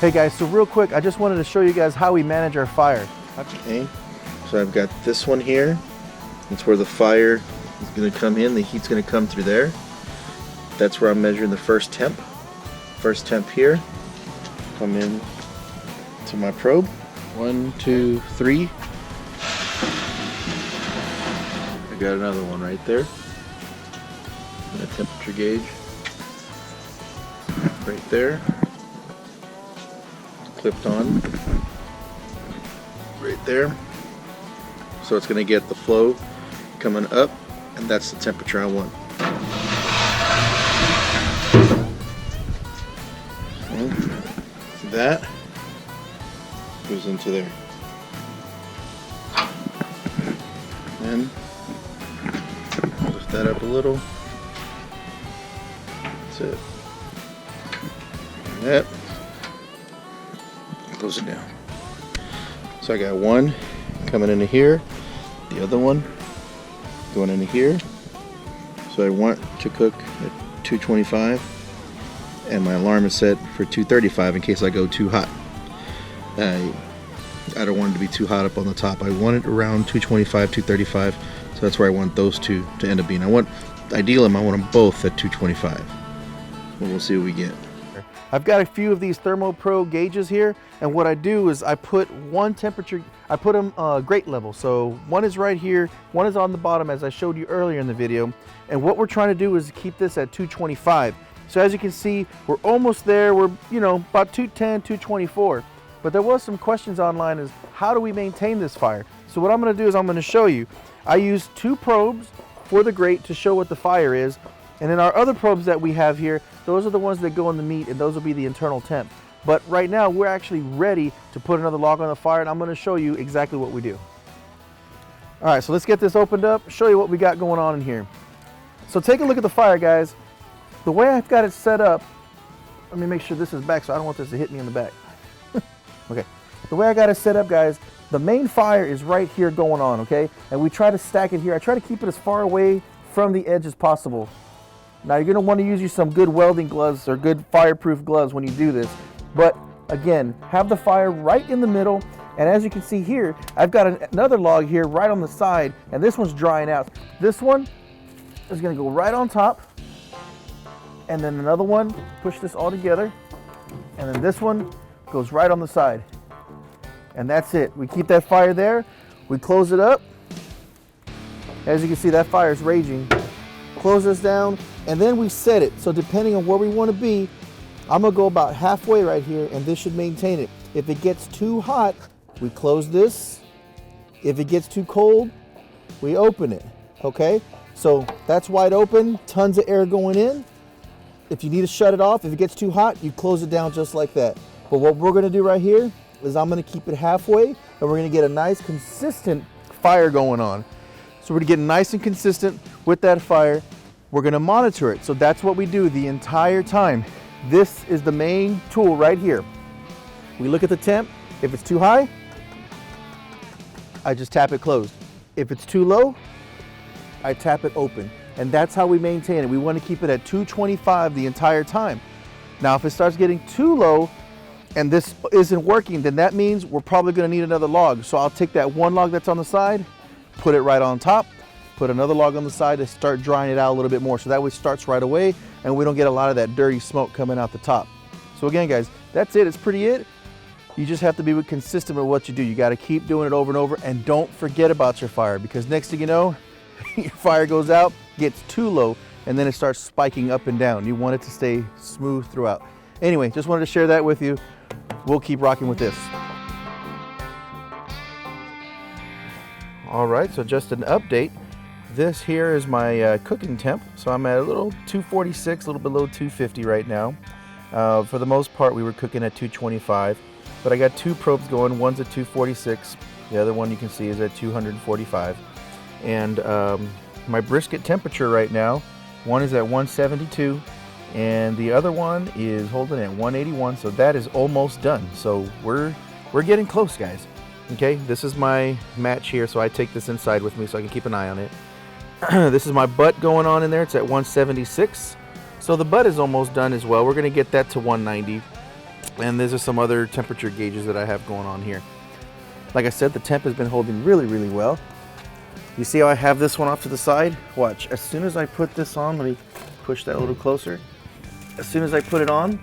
Hey guys, so real quick, I just wanted to show you guys how we manage our fire. Okay, so I've got this one here. That's where the fire is going to come in. The heat's going to come through there. That's where I'm measuring the first temp. First temp here. Come in to my probe. 1, 2, 3. I got another one right there. And a temperature gauge right there. Clipped on right there. So it's going to get the flow coming up, and that's the temperature I want. So that goes into there. Then lift that up a little. That's it. And that. Close it down. So I got one coming into here, the other one going into here. So I want to cook at 225, and my alarm is set for 235 in case I go too hot. I don't want it to be too hot up on the top. I want it around 225, 235. So that's where I want those two to end up being. Ideally, I want them both at 225. But we'll see what we get. I've got a few of these ThermoPro gauges here, and what I do is I put one temperature, I put them grate level. So one is right here, one is on the bottom as I showed you earlier in the video. And what we're trying to do is keep this at 225. So as you can see, we're almost there. We're, about 210, 224. But there was some questions online is how do we maintain this fire? So what I'm gonna do is I'm gonna show you. I use 2 probes for the grate to show what the fire is. And then our other probes that we have here, those are the ones that go in the meat, and those will be the internal temp. But right now, we're actually ready to put another log on the fire, and I'm gonna show you exactly what we do. All right, so let's get this opened up, show you what we got going on in here. So take a look at the fire, guys. The way I've got it set up, let me make sure this is back so I don't want this to hit me in the back. Okay, the way I got it set up, guys, the main fire is right here going on, okay? And we try to stack it here. I try to keep it as far away from the edge as possible. Now you're going to want to use some good welding gloves or good fireproof gloves when you do this. But again, have the fire right in the middle. And as you can see here, I've got another log here right on the side, and this one's drying out. This one is going to go right on top. And then another one, push this all together. And then this one goes right on the side. And that's it. We keep that fire there. We close it up. As you can see, that fire is raging. Close this down, and then we set it. So depending on where we want to be, I'm gonna go about halfway right here, and this should maintain it. If it gets too hot, we close this. If it gets too cold, we open it, okay? So that's wide open, tons of air going in. If you need to shut it off, if it gets too hot, you close it down just like that. But what we're gonna do right here is I'm gonna keep it halfway, and we're gonna get a nice consistent fire going on. So we're gonna get nice and consistent with that fire. We're gonna monitor it. So that's what we do the entire time. This is the main tool right here. We look at the temp. If it's too high, I just tap it closed. If it's too low, I tap it open. And that's how we maintain it. We wanna keep it at 225 the entire time. Now, if it starts getting too low and this isn't working, then that means we're probably gonna need another log. So I'll take that one log that's on the side, put it right on top, put another log on the side to start drying it out a little bit more. So that way it starts right away and we don't get a lot of that dirty smoke coming out the top. So again, guys, that's it. It's pretty it. You just have to be consistent with what you do. You got to keep doing it over and over, and don't forget about your fire, because next thing you know, your fire goes out, gets too low, and then it starts spiking up and down. You want it to stay smooth throughout. Anyway, just wanted to share that with you. We'll keep rocking with this. All right, so just an update. This here is my cooking temp. So I'm at a little 246, a little below 250 right now. For the most part, we were cooking at 225, but I got 2 probes going. One's at 246. The other one you can see is at 245. And my brisket temperature right now, one is at 172, and the other one is holding at 181. So that is almost done. So we're getting close, guys. Okay, this is my match here, so I take this inside with me so I can keep an eye on it. This is my butt going on in there. It's at 176. So the butt is almost done as well. We're going to get that to 190. And these are some other temperature gauges that I have going on here. Like I said, the temp has been holding really, really well. You see how I have this one off to the side? Watch, as soon as I put this on, let me push that a little closer. As soon as I put it on,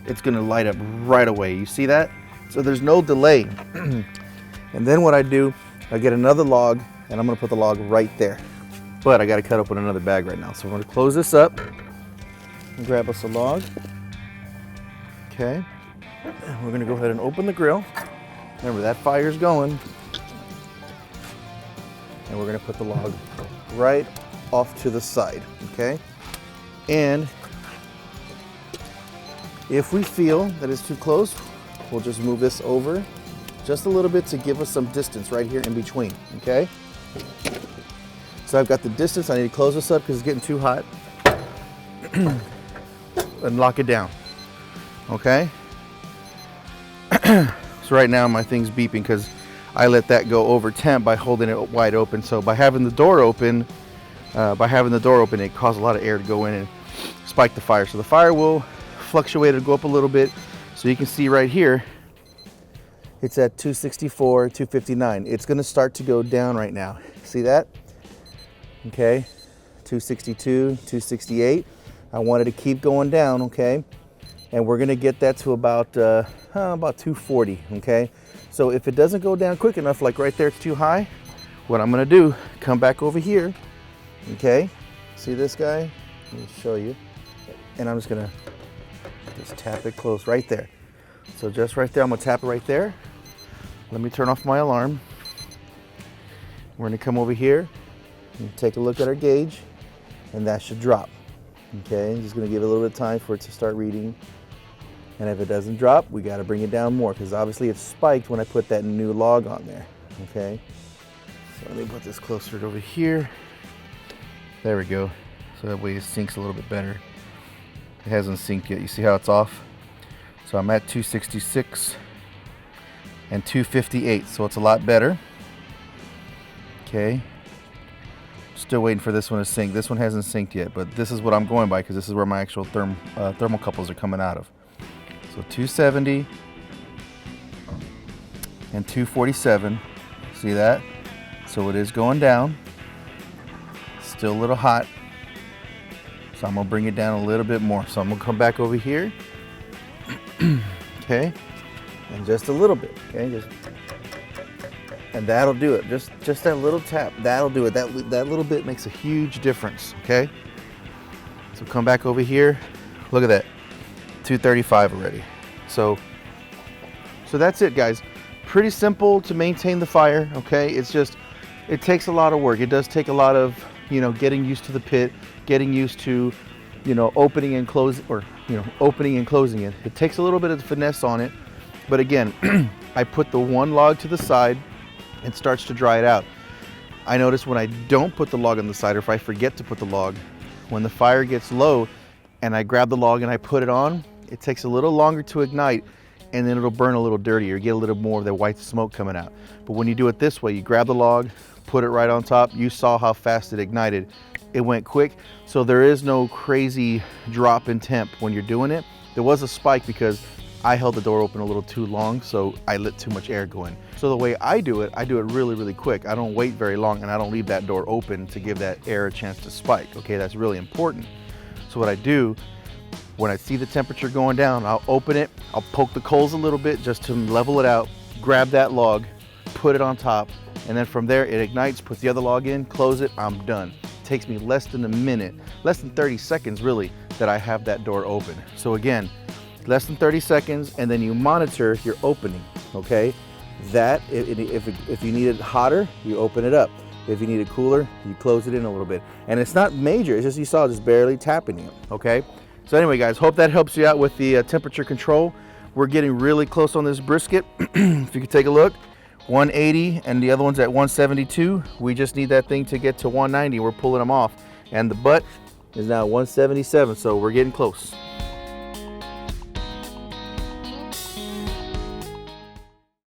it's gonna light up right away. You see that? So there's no delay. And then what I do, I get another log and I'm gonna put the log right there. But I gotta cut open another bag right now. So I'm gonna close this up and grab us a log. Okay. And we're gonna go ahead and open the grill. Remember, that fire's going. And we're gonna put the log right off to the side, okay? And if we feel that it's too close, we'll just move this over just a little bit to give us some distance right here in between, okay? So I've got the distance. I need to close this up because it's getting too hot. And lock it down, okay? So right now my thing's beeping because I let that go over temp by holding it wide open. So by having the door open, it caused a lot of air to go in and spike the fire. So the fire will fluctuate and go up a little bit. So you can see right here, it's at 264, 259. It's gonna start to go down right now. See that? Okay, 262, 268. I wanted to keep going down, okay? And we're gonna get that to about 240, okay? So if it doesn't go down quick enough, like right there, it's too high, what I'm gonna do, come back over here, okay? See this guy? Let me show you. And I'm just gonna just tap it close right there. So just right there, I'm gonna tap it right there. Let me turn off my alarm. We're gonna come over here and take a look at our gauge, and that should drop. Okay, just gonna give it a little bit of time for it to start reading. And if it doesn't drop, we gotta bring it down more because obviously it's spiked when I put that new log on there, okay? So let me put this closer over here. There we go. So that way it syncs a little bit better. It hasn't synced yet. You see how it's off? So I'm at 266 and 258, so it's a lot better. Okay. Still waiting for this one to sync. This one hasn't synced yet, but this is what I'm going by because this is where my actual thermocouples are coming out of. So 270 and 247. See that? So it is going down. Still a little hot. So I'm gonna bring it down a little bit more. So I'm gonna come back over here. Okay, and just a little bit. Okay, and that'll do it. Just that little tap. That'll do it. That little bit makes a huge difference. Okay. So come back over here. Look at that. 235 already. So that's it, guys. Pretty simple to maintain the fire. Okay. It's just, it takes a lot of work. It does take a lot of, getting used to the pit, getting used to, opening and closing, or opening and closing it. It takes a little bit of finesse on it, but again, I put the one log to the side and starts to dry it out. I notice when I don't put the log on the side, or if I forget to put the log, when the fire gets low and I grab the log and I put it on, it takes a little longer to ignite and then it'll burn a little dirtier. You get a little more of that white smoke coming out. But when you do it this way, you grab the log, put it right on top. You saw how fast it ignited. It went quick. So there is no crazy drop in temp when you're doing it. There was a spike because I held the door open a little too long, so I let too much air go in. So the way I do it really, really quick. I don't wait very long and I don't leave that door open to give that air a chance to spike. Okay, that's really important. So what I do, when I see the temperature going down, I'll open it, I'll poke the coals a little bit just to level it out, grab that log, put it on top, and then from there it ignites, put the other log in, close it, I'm done. It takes me less than a minute, less than 30 seconds really, that I have that door open. So again, less than 30 seconds, and then you monitor your opening, okay? That, if you need it hotter, you open it up. If you need it cooler, you close it in a little bit. And it's not major, it's just, you saw, just barely tapping it, okay? So anyway, guys, hope that helps you out with the temperature control. We're getting really close on this brisket. If you could take a look, 180 and the other one's at 172. We just need that thing to get to 190. We're pulling them off. And the butt is now 177, so we're getting close.